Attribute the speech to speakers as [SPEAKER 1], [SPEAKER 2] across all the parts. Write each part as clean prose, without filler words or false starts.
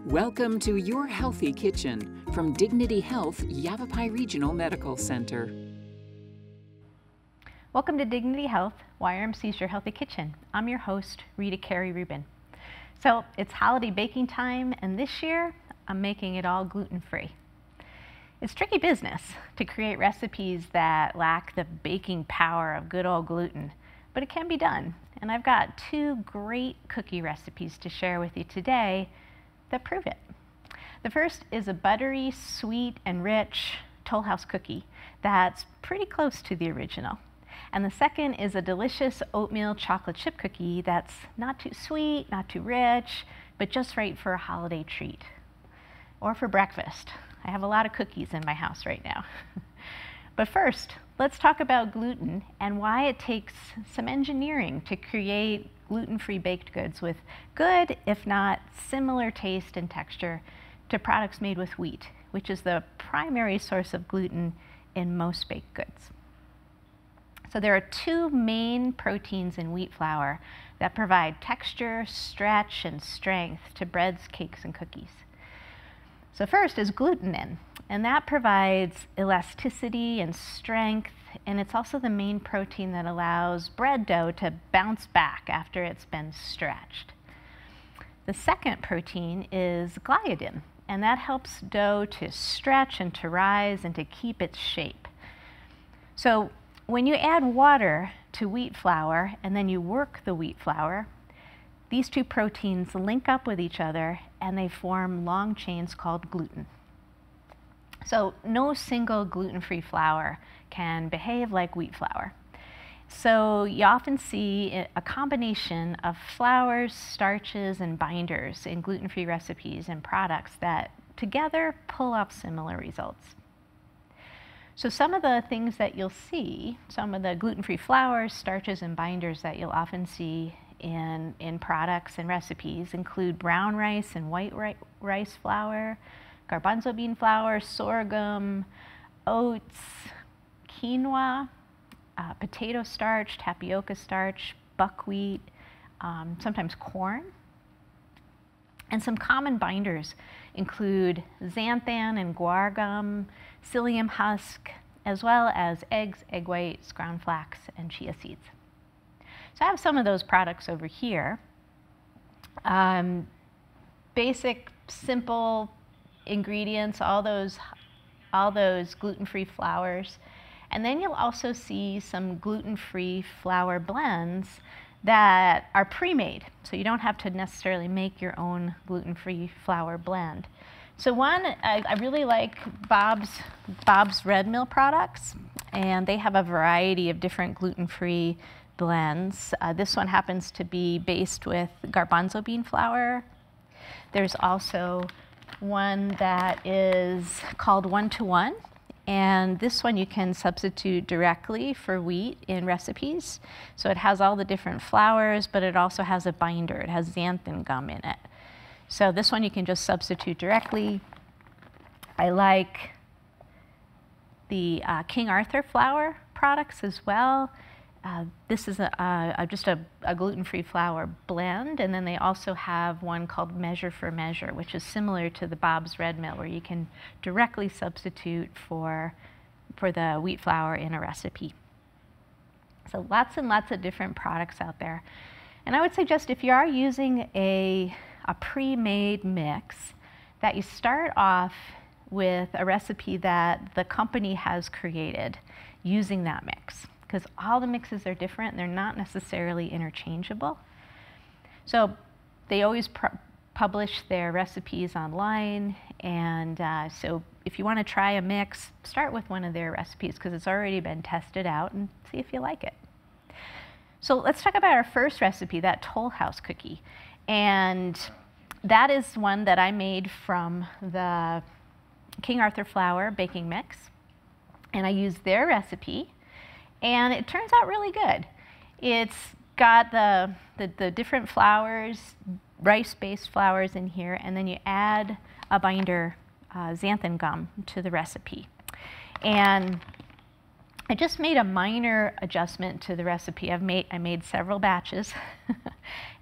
[SPEAKER 1] Welcome to Your Healthy Kitchen from Dignity Health Yavapai Regional Medical Center.
[SPEAKER 2] Welcome to Dignity Health, YRMC's Your Healthy Kitchen. I'm your host, Rita Carey Rubin. So it's holiday baking time, and this year I'm making it all gluten-free. It's tricky business to create recipes that lack the baking power of good old gluten, but it can be done. And I've got two great cookie recipes to share with you today that prove it. The first is a buttery, sweet, and rich Toll House cookie that's pretty close to the original. And the second is a delicious oatmeal chocolate chip cookie that's not too sweet, not too rich, but just right for a holiday treat. Or for breakfast. I have a lot of cookies in my house right now. But first, let's talk about gluten and why it takes some engineering to create gluten-free baked goods with good, if not similar taste and texture to products made with wheat, which is the primary source of gluten in most baked goods. So there are two main proteins in wheat flour that provide texture, stretch, and strength to breads, cakes, and cookies. So first is gluten, and that provides elasticity and strength, and it's also the main protein that allows bread dough to bounce back after it's been stretched. The second protein is gliadin, and that helps dough to stretch and to rise and to keep its shape. So when you add water to wheat flour and then you work the wheat flour, these two proteins link up with each other and they form long chains called gluten. So no single gluten-free flour can behave like wheat flour. So you often see a combination of flours, starches, and binders in gluten-free recipes and products that together pull off similar results. So some of the things that you'll see, some of the gluten-free flours, starches, and binders that you'll often see in products and recipes include brown rice and white rice flour, garbanzo bean flour, sorghum, oats, quinoa, potato starch, tapioca starch, buckwheat, sometimes corn. And some common binders include xanthan and guar gum, psyllium husk, as well as eggs, egg whites, ground flax, and chia seeds. So I have some of those products over here. Basic, simple ingredients, all those gluten-free flours. And then you'll also see some gluten-free flour blends that are pre-made. So you don't have to necessarily make your own gluten-free flour blend. So one, I really like Bob's Red Mill products, and they have a variety of different gluten-free blends. This one happens to be based with garbanzo bean flour. There's also one that is called 1-to-1, and this one you can substitute directly for wheat in recipes. So it has all the different flours, but it also has a binder. It has xanthan gum in it. So this one you can just substitute directly. I like the King Arthur flour products as well. This is just a gluten-free flour blend, and then they also have one called Measure for Measure, which is similar to the Bob's Red Mill, where you can directly substitute for the wheat flour in a recipe. So lots and lots of different products out there. And I would suggest if you are using a pre-made mix, that you start off with a recipe that the company has created using that mix, because all the mixes are different and they're not necessarily interchangeable. So they always publish their recipes online, and so if you want to try a mix, start with one of their recipes because it's already been tested out and see if you like it. So let's talk about our first recipe, that Toll House cookie. And that is one that I made from the King Arthur flour baking mix, and I used their recipe. And it turns out really good. It's got the different flours, rice-based flours in here, and then you add a binder, xanthan gum, to the recipe. And I just made a minor adjustment to the recipe. I made several batches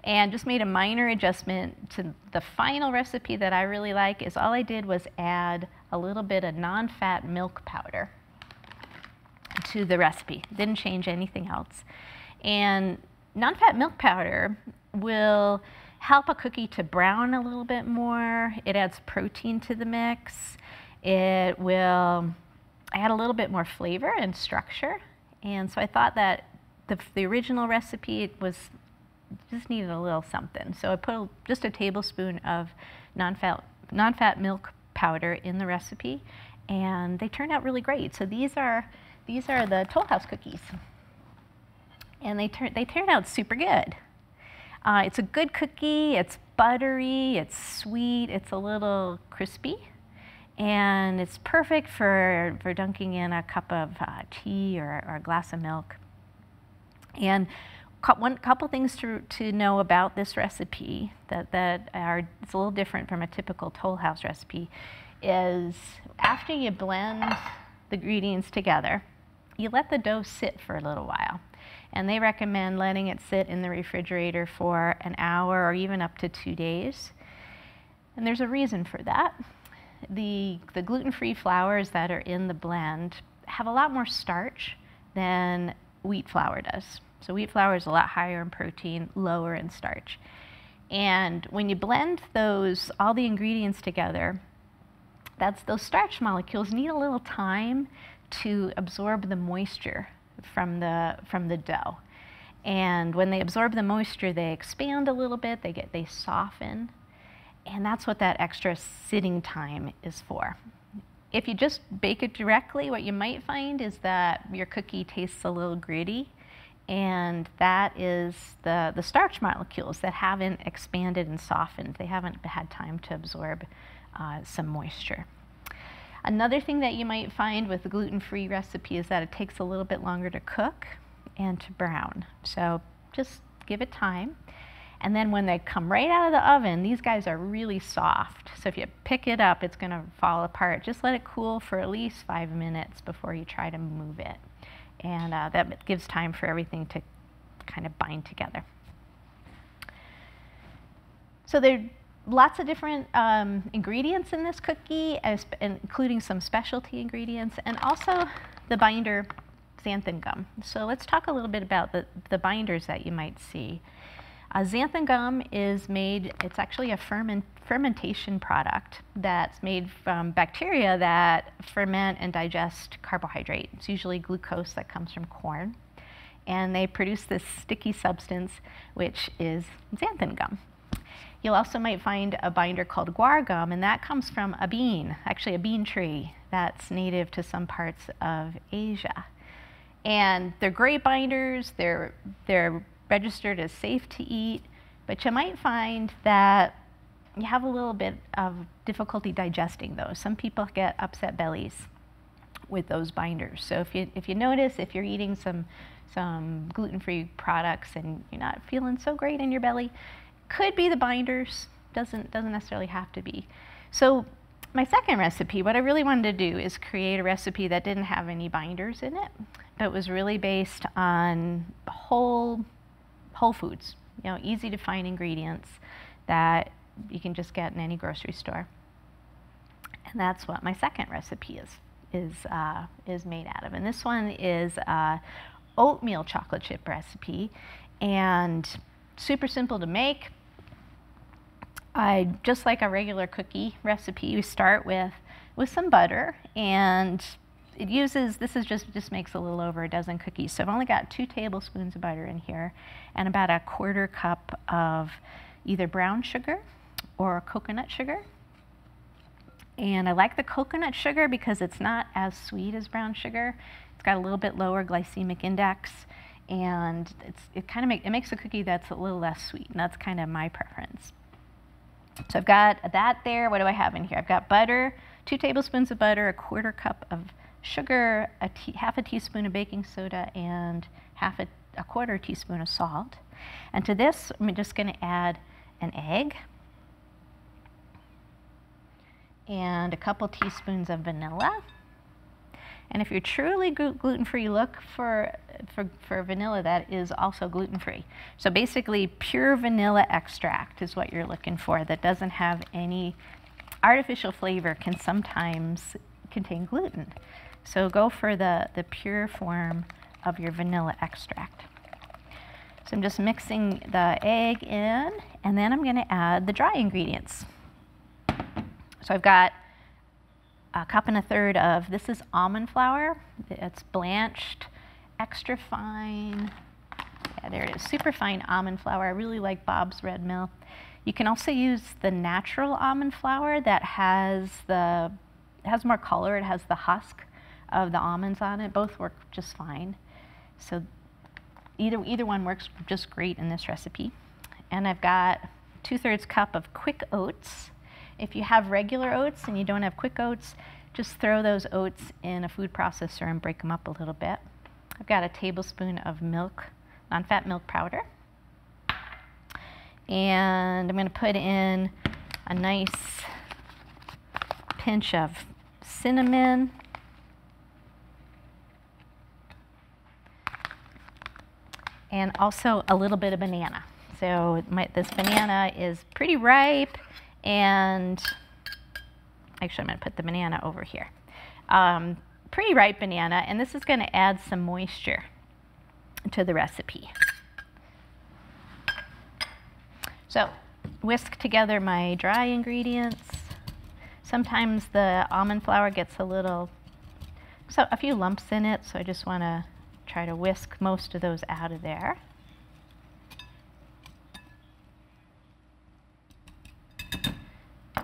[SPEAKER 2] and just made a minor adjustment to the final recipe that I really like. Is all I did was add a little bit of non-fat milk powder to the recipe. Didn't change anything else. And non-fat milk powder will help a cookie to brown a little bit more. It adds protein to the mix. It will add a little bit more flavor and structure. And so I thought that the original recipe, it was just needed a little something. So I put just a tablespoon of non-fat milk powder in the recipe, and they turned out really great. So these are the Toll House cookies, and they turned out super good. It's a good cookie. It's buttery. It's sweet. It's a little crispy. And it's perfect for dunking in a cup of tea or a glass of milk. And one couple things to know about this recipe that are, it's a little different from a typical Toll House recipe, is after you blend the ingredients together, you let the dough sit for a little while. And they recommend letting it sit in the refrigerator for an hour or even up to 2 days. And there's a reason for that. The gluten-free flours that are in the blend have a lot more starch than wheat flour does. So wheat flour is a lot higher in protein, lower in starch. And when you blend all the ingredients together, those starch molecules need a little time to absorb the moisture from the dough. And when they absorb the moisture, they expand a little bit, they soften. And that's what that extra sitting time is for. If you just bake it directly, what you might find is that your cookie tastes a little gritty, and that is the starch molecules that haven't expanded and softened. They haven't had time to absorb some moisture. Another thing that you might find with the gluten-free recipe is that it takes a little bit longer to cook and to brown. So just give it time. And then when they come right out of the oven, these guys are really soft. So if you pick it up, it's going to fall apart. Just let it cool for at least 5 minutes before you try to move it. And that gives time for everything to kind of bind together. So there are lots of different ingredients in this cookie, including some specialty ingredients, and also the binder xanthan gum. So let's talk a little bit about the binders that you might see. Xanthan gum is made, it's actually a fermentation product that's made from bacteria that ferment and digest carbohydrate. It's usually glucose that comes from corn. And they produce this sticky substance, which is xanthan gum. You'll also might find a binder called guar gum, and that comes from a bean, actually a bean tree that's native to some parts of Asia. And they're great binders. They're registered as safe to eat, but you might find that you have a little bit of difficulty digesting those. Some people get upset bellies with those binders. So if you notice, if you're eating some gluten-free products and you're not feeling so great in your belly, could be the binders, doesn't necessarily have to be. So my second recipe, what I really wanted to do is create a recipe that didn't have any binders in it, but was really based on whole foods, easy to find ingredients that you can just get in any grocery store. And that's what my second recipe is made out of. And this one is oatmeal chocolate chip recipe, and super simple to make. Just like a regular cookie recipe, you start with some butter, and it uses, just makes a little over a dozen cookies. So I've only got 2 tablespoons of butter in here and about a 1/4 cup of either brown sugar or coconut sugar. And I like the coconut sugar because it's not as sweet as brown sugar. It's got a little bit lower glycemic index, and it makes a cookie that's a little less sweet, and that's kind of my preference. So I've got that there. What do I have in here? I've got butter, 2 tablespoons of butter, a 1/4 cup of sugar, half a teaspoon of baking soda, and a 1/4 teaspoon of salt. And to this, I'm just going to add an egg and a couple teaspoons of vanilla. And if you're truly gluten-free, look for vanilla that is also gluten-free. So basically, pure vanilla extract is what you're looking for that doesn't have any artificial flavor, can sometimes contain gluten. So go for the pure form of your vanilla extract. So I'm just mixing the egg in, and then I'm going to add the dry ingredients. So I've got a 1.3 cups of, this is almond flour. It's blanched, extra fine. Yeah, there it is, super fine almond flour. I really like Bob's Red Mill. You can also use the natural almond flour that has more color. It has the husk of the almonds on it. Both work just fine. So either one works just great in this recipe. And I've got 2/3 cup of quick oats. If you have regular oats and you don't have quick oats, just throw those oats in a food processor and break them up a little bit. I've got a tablespoon of milk, non-fat milk powder. And I'm going to put in a nice pinch of cinnamon. And also a little bit of banana. So this banana is pretty ripe, and actually I'm going to put the banana over here. Pretty ripe banana, and this is going to add some moisture to the recipe. So whisk together my dry ingredients. Sometimes the almond flour gets a few lumps in it, so I just want to try to whisk most of those out of there.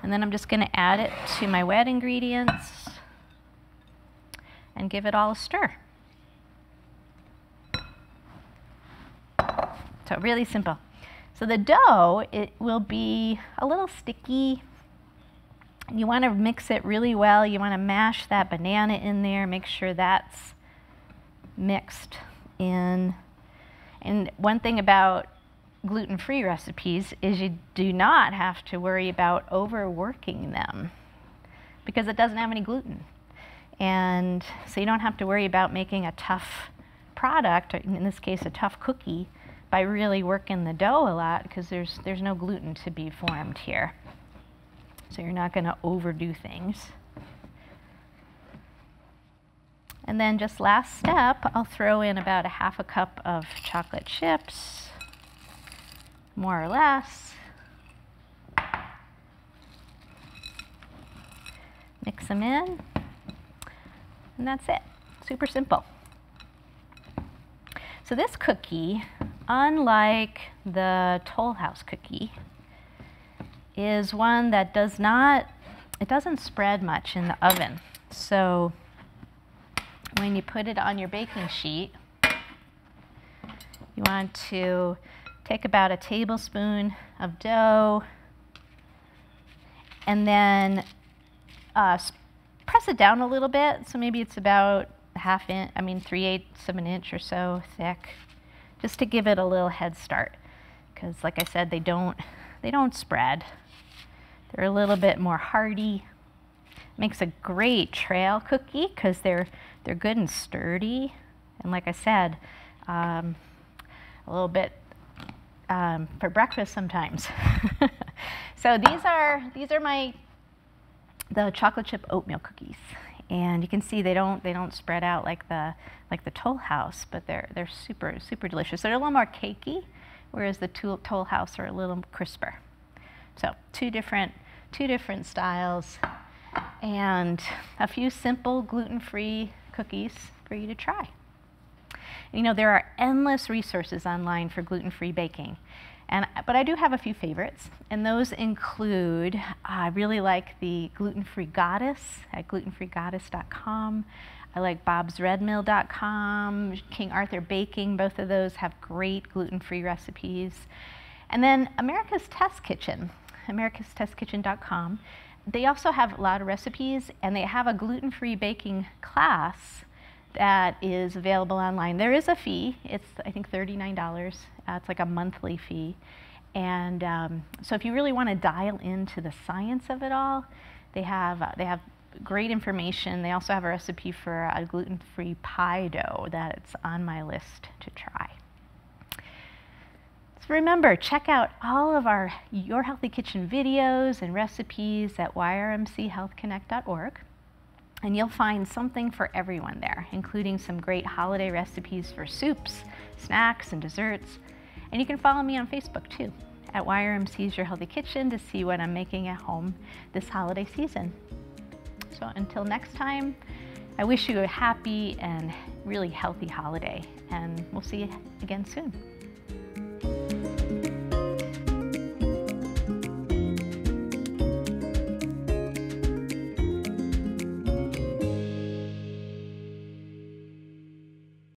[SPEAKER 2] And then I'm just going to add it to my wet ingredients and give it all a stir. So really simple. So the dough, it will be a little sticky. You want to mix it really well. You want to mash that banana in there, make sure that's mixed in. And one thing about gluten-free recipes is you do not have to worry about overworking them because it doesn't have any gluten. And so you don't have to worry about making a tough product, or in this case a tough cookie, by really working the dough a lot because there's no gluten to be formed here. So you're not going to overdo things. And then just last step, I'll throw in about 1/2 cup of chocolate chips, more or less. Mix them in, and that's it. Super simple. So this cookie, unlike the Toll House cookie, is one that doesn't spread much in the oven. So when you put it on your baking sheet, you want to take about a tablespoon of dough and then press it down a little bit. So maybe it's about 3/8 of an inch or so thick, just to give it a little head start. Because like I said, they don't spread. They're a little bit more hearty. Makes a great trail cookie because they're good and sturdy. And like I said, a little bit for breakfast sometimes. So these are the chocolate chip oatmeal cookies, and you can see they don't spread out like the Toll House, but they're super delicious. They're a little more cakey, whereas the Toll House are a little crisper. So two different styles, and a few simple gluten-free cookies for you to try. You know, there are endless resources online for gluten-free baking, but I do have a few favorites, and those include, I really like the Gluten-Free Goddess at glutenfreegoddess.com. I like bobsredmill.com, King Arthur Baking. Both of those have great gluten-free recipes. And then America's Test Kitchen, americastestkitchen.com. They also have a lot of recipes, and they have a gluten-free baking class that is available online. There is a fee. It's, I think, $39. It's like a monthly fee. And so if you really want to dial into the science of it all, they have great information. They also have a recipe for a gluten-free pie dough that's on my list to try. So remember, check out all of our Your Healthy Kitchen videos and recipes at yrmchealthconnect.org. And you'll find something for everyone there, including some great holiday recipes for soups, snacks, and desserts. And you can follow me on Facebook too, at YRMC's Your Healthy Kitchen, to see what I'm making at home this holiday season. So until next time, I wish you a happy and really healthy holiday, and we'll see you again soon.